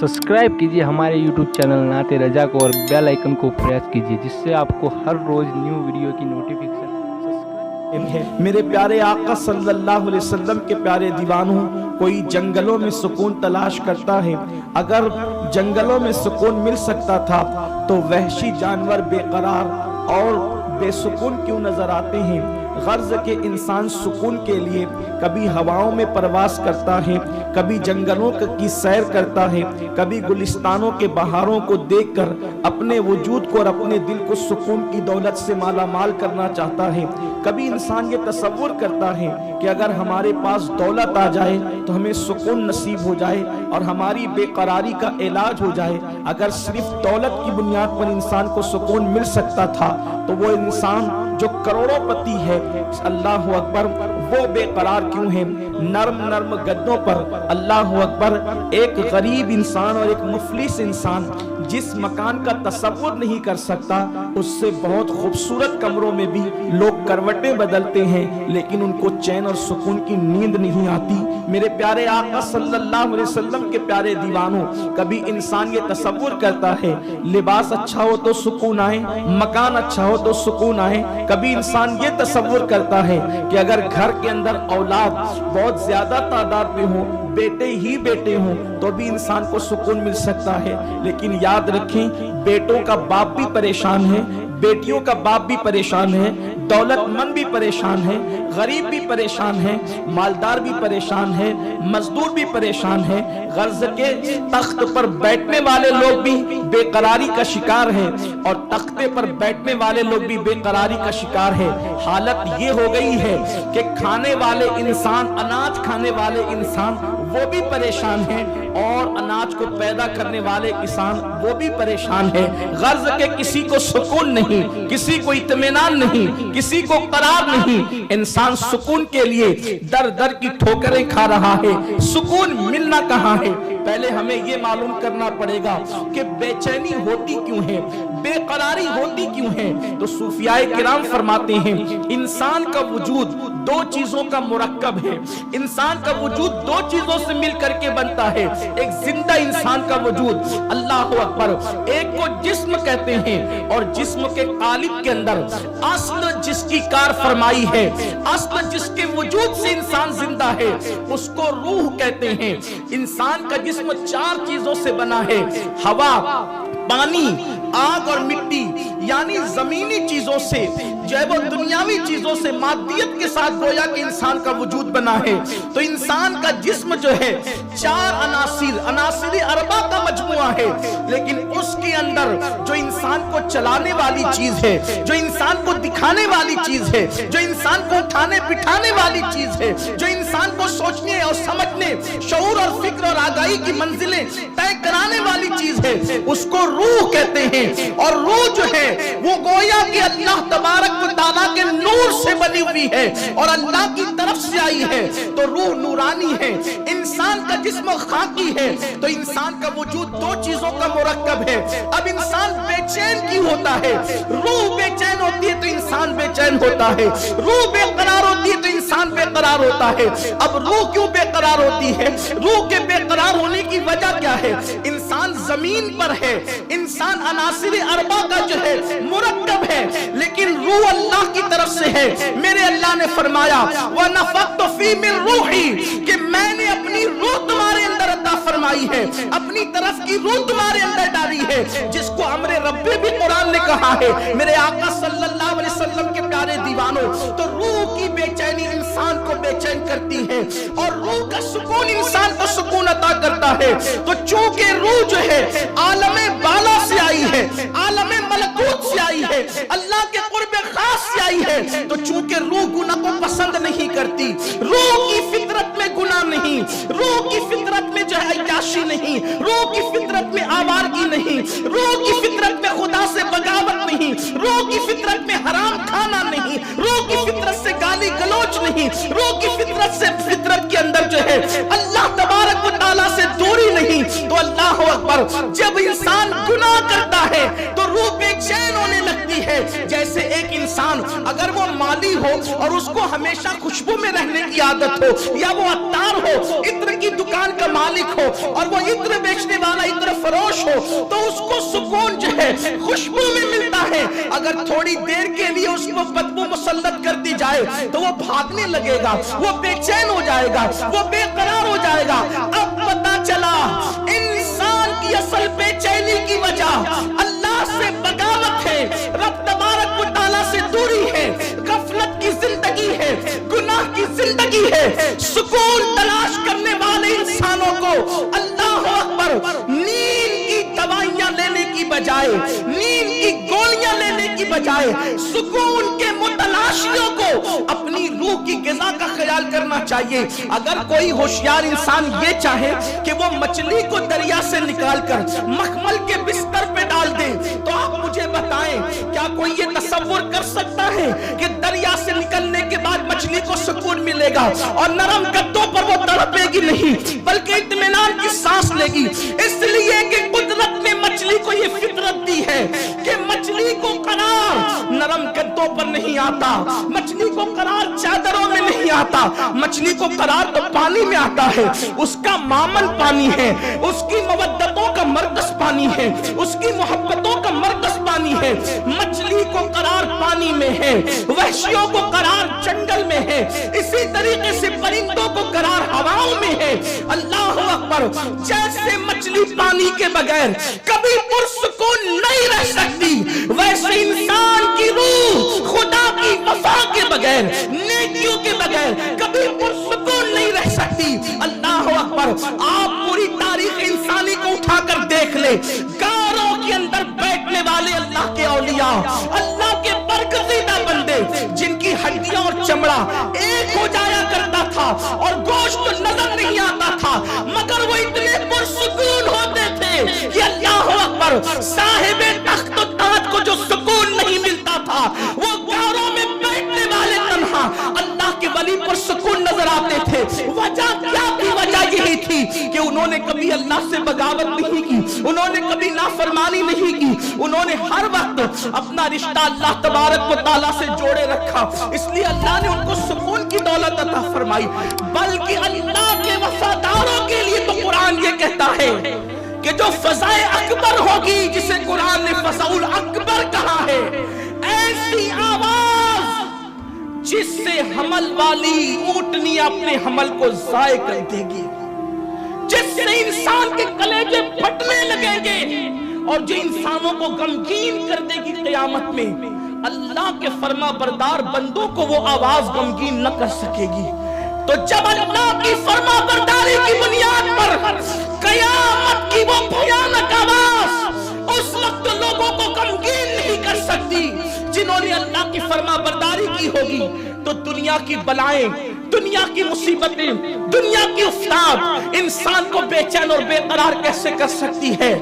Subscribe कीजिए हमारे YouTube channel नाते रजा को और बेल आइकन को प्रेस कीजिए जिससे आपको हर रोज न्यू वीडियो की नोटिफिकेशन। मेरे प्यारे आका सल्लल्लाहु अलैहि वसल्लम के प्यारे दीवानों, कोई जंगलों में सुकून तलाश करता है। अगर जंगलों में सुकून मिल सकता था तो वहशी जानवर बेकरार और बेसुकून क्यों नजर आते हैं। गर्ज के इंसान सुकून के लिए कभी हवाओं में परवास करता है, कभी जंगलों की सैर करता है, कभी गुलिस्तानों के बहारों को देखकर अपने वजूद को और अपने दिल को सुकून की दौलत से माला माल करना चाहता है। कभी इंसान ये तसव्वुर करता है कि अगर हमारे पास दौलत आ जाए तो हमें सुकून नसीब हो जाए और हमारी बेकरारी का इलाज हो जाए। अगर सिर्फ दौलत की बुनियाद पर इंसान को सुकून मिल सकता था तो वो इंसान जो करोड़ोंपति है, अल्लाह अकबर, वो बेकरार क्यों है। नर्म नर्म गद्दों पर अल्लाह अकबर एक गरीब इंसान और एक मुफलिस इंसान जिस मकान का तसव्वुर नहीं कर सकता, उससे बहुत खूबसूरत कमरों में भी लोग करवटें बदलते हैं लेकिन उनको चैन और सुकून की नींद नहीं आती। मेरे प्यारे आका सल्लल्लाहु अलैहि वसल्लम के प्यारे दीवानों, कभी इंसान ये तसव्वुर करता है लिबास अच्छा हो तो सुकून आए, मकान अच्छा हो तो सुकून आए। कभी इंसान ये तसव्वुर करता है कि अगर घर के अंदर औलाद बहुत ज्यादा तादाद में हो, बेटे ही बेटे हों, तो भी इंसान को सुकून मिल सकता है। लेकिन याद रखें, बेटों का बाप भी परेशान है, बेटियों का बाप भी परेशान है, दौलतमंद भी परेशान है, गरीब भी परेशान है, मालदार भी परेशान है, मजदूर भी परेशान है। गर्ज के तख्त पर बैठने वाले लोग भी बेकरारी का शिकार है और तख्ते पर बैठने वाले लोग भी बेकरारी का शिकार है। हालत ये हो गई है कि खाने वाले इंसान, अनाज खाने वाले इंसान वो भी परेशान है और अनाज को पैदा करने वाले किसान वो भी परेशान है। गर्ज के किसी को सुकून नहीं, किसी को इत्मीनान नहीं, किसी को करार नहीं। इंसान सुकून के लिए दर दर की ठोकरें खा रहा है। सुकून मिलना कहाँ है? पहले हमें ये मालूम करना पड़ेगा कि बेचैनी होती क्यों है, बेकरारी होती क्यों है। तो सूफियाए किराम फरमाते हैं, इंसान का वजूद दो चीजों का मुरक्कब है। इंसान का वजूद दो चीजों से मिल करके बनता है। एक जिंदा इंसान का वजूद, अल्लाह अकबर, एक को जिस्म कहते हैं और जिस्म के कालिब के अंदर अस्ल जिसकी कार फरमाई है, अस्ल जिसके वजूद से इंसान जिंदा है, उसको रूह कहते हैं। इंसान का जिस्म चार चीजों से बना है, हवा, पानी, आग और मिट्टी, यानी जमीनी चीजों से, जो है वो दुनियावी चीजों से, मादियत के साथ गोया कि इंसान का वजूद बना है। तो इंसान का जिस्म जो है चार अनासिर अरबा का मजमुआ है, लेकिन उसके अंदर जो इंसान को चलाने वाली चीज है, जो इंसान को दिखाने वाली चीज है, जो इंसान को उठाने बिठाने वाली चीज है, जो इंसान को सोचने और समझने, शऊर और फिक्र और आगाही की मंजिलें तय कराने वाली चीज है, उसको रूह कहते हैं। और रूह जो है वो गोया कि अल्लाह तबारक व तआला के नूर से बनी हुई है और अल्लाह की तरफ से आई है, तो रूह नूरानी है। इंसान का जिस्म खाकी है, तो इंसान का वजूद दो चीजों का मुरक्कब है। अब इंसान बेचैन क्यों होता है? रूह बेचैन होती है तो इंसान बेचैन होता है, रूह बेकरार होती है तो इंसान बेकरार होता है। अब रूह क्यों बेकरार होती है? रूह के बेकरार होने की वजह क्या है? इंसान जमीन पर है, इंसान अनासिर अरबा का जो है मुरक्कब है, लेकिन रूह अल्लाह की तरफ से है। मेरे अल्लाह ने फरमाया, व नफ़ख़्तु फी मिन रूही, कि मैंने अपनी रूह तुम्हारे अंदर अता फरमाई है, अपनी तरफ की रूह तुम्हारे अंदर डाली है, जिसको अमरे रब्बे भी कुरान ने कहा है। मेरे आका सल्लल्लाहु अलैहि वसल्लम के प्यारे दीवानों, तो रूह की बेचैनी इंसान को बेचैन करती है और रूह का सुकून इंसान को सुकून अता करता है। तो चूंकि रूह जो है आलमे बाला से आई है, आलमे मलकूत से आई है, अल्लाह के कुर्बे खास से आई है, तो चूंकि रूह गुनाह को पसंद नहीं करती, रूह की फितरत में गुनाह नहीं, रूह की फितरत में जो है अय्याशी नहीं, रूह की फितरत में आवारगी नहीं, रूह की फितरत में खुदा से बगावत नहीं, रूह की फितरत में हराम खाना नहीं, रूह की फितरत से गाली गलौच नहीं, रूह की फितरत से, फितरत के अंदर जो है अल्लाह तबारक व तआला से दूरी नहीं। तो अल्लाह अकबर, जब इंसान गुनाह करता है तो रूह बेचैन होने लगती ہے جیسے ایک انسان اگر وہ مالی ہو اور اس کو ہمیشہ خوشبو میں رہنے کی عادت ہو، یا وہ عطار ہو، عطر کی دکان کا مالک ہو اور وہ عطر بیچنے والا عطر فروش ہو، تو اس کو سکون جو ہے خوشبو میں ملتا ہے۔ اگر تھوڑی دیر کے لیے اس کو بدبو مسلط کر دی جائے تو وہ بھاگنے لگے گا، وہ بے چین ہو جائے گا، وہ بے قرار ہو جائے گا۔ اب پتہ چلا انسان کی اصل بے چینی کی وجہ اللہ سے بغاوت ہے، رب تبارک و تعالیٰ سے دوری ہے، غفلت کی زندگی ہے، گناہ کی زندگی ہے۔ سکون تلاش کرنے والے انسانوں کو اللہ اکبر نیند کی دوائیاں لینے کی بجائے، نیند کی گولیاں لینے کی بجائے سکون کے متلاشیوں کو اپنی روح کی غذا کا خیال کرنا چاہیے۔ اگر کوئی ہوشیار انسان یہ چاہے کہ وہ مچھلی کو دریا سے نکال کر مخمل کے بستر پہ ڈال دے تو آپ مجھے بتائیں کیا کوئی یہ تصور کر سکتا ہے کہ دریا سے نکلنے کے بعد مچھلی کو سکون ملے گا اور نرم گدوں پر وہ تڑپے گی نہیں بلکہ اطمینان کی سانس لے گی؟ اس لیے کہ قدرت نے مچھلی کو یہ فطرت دی ہے کہ مچھلی کو قرار نرم گدوں پر نہیں آتا، مچھلی کو قرار چادروں میں نہیں آتا، مچھلی کو قرار تو پانی میں آتا ہے۔ اس کا مامن پانی ہے، اس کی مودتوں کا مرکز پانی ہے، اس کی محبتوں کا مرکز پانی ہے۔ مچھلی کو قرار پانی میں ہے، وحشیوں کو قرار جنگل میں ہے، اسی طریقے سے پرندوں کو قرار ہواؤں میں ہے۔ اللہ اکبر! جیسے مچھلی پانی کے بغیر کبھی پرسکون نہیں رہ سکتی، ویسے انسان کی روح خدا کی وفا کے بغیر، نیکیوں کے بغیر کبھی پرسکون نہیں رہ سکتی۔ اللہ اکبر! آپ پوری تاریخ انسانی کو اٹھا کر دیکھ لیں، غاروں کے اندر بیٹھنے والے اللہ کے اولیاء، اللہ کے برگزیدہ بندے جن کی ہڈیاں اور چمڑا ایک ہو جایا کرتا تھا اور گوشت نظر نہیں آتا تھا، مگر وہ اتنے پرسکون ہوتے تھے کہ اللہ اکبر! صاحب تخت و تاج کو جو سکون نہیں ملتا تھا وہ غاروں میں بیٹھنے والے تنہا اللہ کے ولی پر سکون نظر آتے تھے۔ وجہ کیا تھی؟ وجہ یہی تھی کہ انہوں نے کبھی اللہ سے بغاوت نہیں کی، انہوں نے کبھی نافرمانی نہیں کی، انہوں نے ہر وقت اپنا رشتہ اللہ تبارک و تعالیٰ سے جوڑے رکھا، اس لیے اللہ نے ان کو سکون کی دولت عطا فرمائی۔ بلکہ اللہ کے وفاداروں کے لیے تو قرآن یہ کہتا ہے کہ جو فضائے اکبر ہوگی، جسے قرآن نے فضاء الاکبر کہا ہے، ایسی آواز جس سے حمل والی اونٹنی اپنے حمل کو ضائع کر دے گی، جس سے انسان کے کلیجے پھٹنے لگیں گے اور جو انسانوں کو غمگین کر دے گی قیامت میں، اللہ کے فرما بردار بندوں کو وہ آواز غمگین نہ کر سکے گی۔ تو جب اللہ کی فرما برداری کی بنیاد پر قیامت کی وہ بھیانک آواز اس وقت لوگوں کو غمگین نہیں کر سکتی جنہوں نے اللہ کی فرما برداری کی ہوگی، تو دنیا کی بلائیں، دنیا کی مصیبتیں، دنیا کی افتاد انسان کو بے چین اور بے قرار کیسے کر سکتی ہے؟